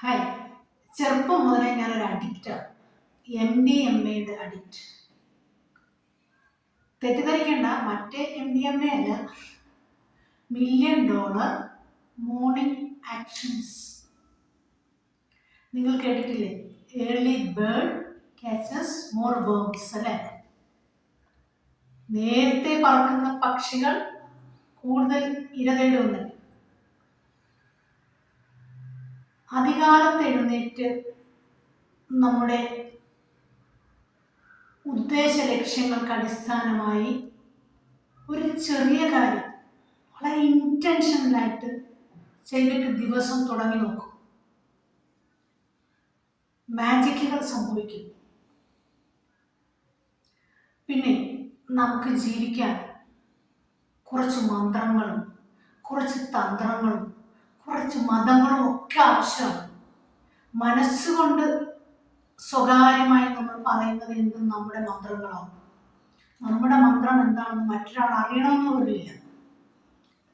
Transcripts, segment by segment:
Hi. ചെറുപ്പം മുതലേ ഞാനൊരു അഡിക്റ്റാണ്. MDMA addict. തെറ്റിദ്ധരിക്കേണ്ട, മറ്റേ MDMA അല്ല, $1,000,000 മോർണിംഗ് ആക്ഷൻസ്. നിങ്ങൾ കേട്ടിട്ടില്ലേ? Early bird catches more verbs അല്ലേ? നേരത്തെ പറക്കുന്ന പക്ഷികൾ കൂടുതൽ ഇര തേടുന്നില്ല. അധികാലത്ത് എഴുന്നേറ്റ് നമ്മുടെ ഉദ്ദേശ ലക്ഷ്യങ്ങൾക്ക് അടിസ്ഥാനമായി ഒരു ചെറിയ കാര്യം വളരെ ഇൻറ്റൻഷനലായിട്ട് ചെയ്തിട്ട് ദിവസം തുടങ്ങി നോക്കും. മാജിക്കുകൾ സംഭവിക്കും. പിന്നെ നമുക്ക് ജീവിക്കാൻ കുറച്ച് മന്ത്രങ്ങളും കുറച്ച് തന്ത്രങ്ങളും കുറച്ച് മതങ്ങളും ഒക്കെ ആവശ്യമാണ്. മനസ്സുകൊണ്ട് സ്വകാര്യമായി നമ്മൾ പറയുന്നത് എന്തും നമ്മുടെ മന്ത്രങ്ങളാണ്. നമ്മുടെ മന്ത്രം എന്താണെന്ന് മറ്റൊരാൾ അറിയണമെന്ന് പോലുമില്ല.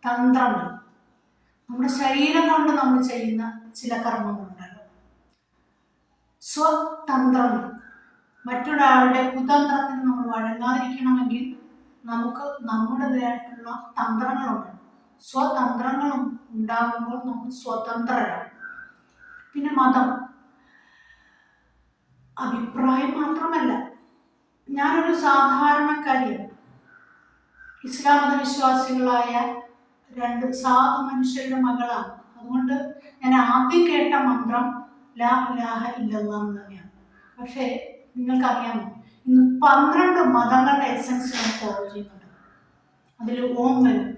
തന്ത്രങ്ങൾ, നമ്മുടെ ശരീരം കൊണ്ട് നമ്മൾ ചെയ്യുന്ന ചില കർമ്മങ്ങളുണ്ടല്ലോ, സ്വതന്ത്രങ്ങൾ. മറ്റൊരാളുടെ കുതന്ത്രത്തിന് നമ്മൾ വഴങ്ങാതിരിക്കണമെങ്കിൽ നമുക്ക് നമ്മുടേതായിട്ടുള്ള തന്ത്രങ്ങളുണ്ട്. സ്വതന്ത്രങ്ങളും ഉണ്ടാകുമ്പോൾ നമ്മൾ സ്വതന്ത്രരാണ്. പിന്നെ മതം, അഭിപ്രായം മാത്രമല്ല. ഞാനൊരു സാധാരണക്കാരിയാണ്. ഇസ്ലാം മതവിശ്വാസികളായ 2 സാധു മനുഷ്യരുടെ മകളാണ്. അതുകൊണ്ട് ഞാൻ ആദ്യം കേട്ട മന്ത്രം ലാ ഇലാഹ ഇല്ലല്ലാഹ് തന്നെയാണ്. പക്ഷേ നിങ്ങൾക്കറിയാമോ, ഇന്ന് 12 മതങ്ങളുടെ എസൻസ് ഞാൻ ഫോളോ ചെയ്യുന്നുണ്ട്. അതിൽ ഓം വരും,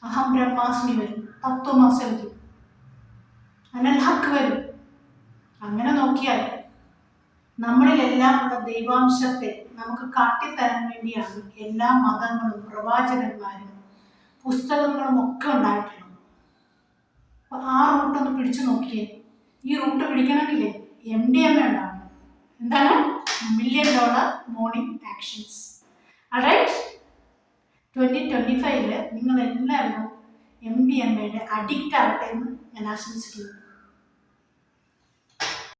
അഹം ബ്രഹ്മാസ്മി വരും, തത്വമസി വരും, അനൽ ഹക്ക് വരും. അങ്ങനെ നോക്കിയാൽ നമ്മളിലെല്ലാം ഉള്ള ദൈവാംശത്തെ നമുക്ക് കാട്ടിത്തരാൻ വേണ്ടിയാണ് എല്ലാ മതങ്ങളും പ്രവാചകന്മാരും പുസ്തകങ്ങളും ഒക്കെ ഉണ്ടായിട്ടുള്ളത്. അപ്പൊ ആ റൂട്ടൊന്ന് പിടിച്ചു നോക്കിയേ. ഈ റൂട്ട് പിടിക്കണമെങ്കിലേ MDMA ഉണ്ടാവും. എന്താണ്? $1,000,000 മോർണിംഗ് ആക്ഷൻസ്. റൈറ്റ്. 2025 നിങ്ങൾ എല്ലാവരും MDMA അഡിക്റ്റ് ആവട്ടെ എന്ന് ഞാൻ ആശംസിക്കുന്നു.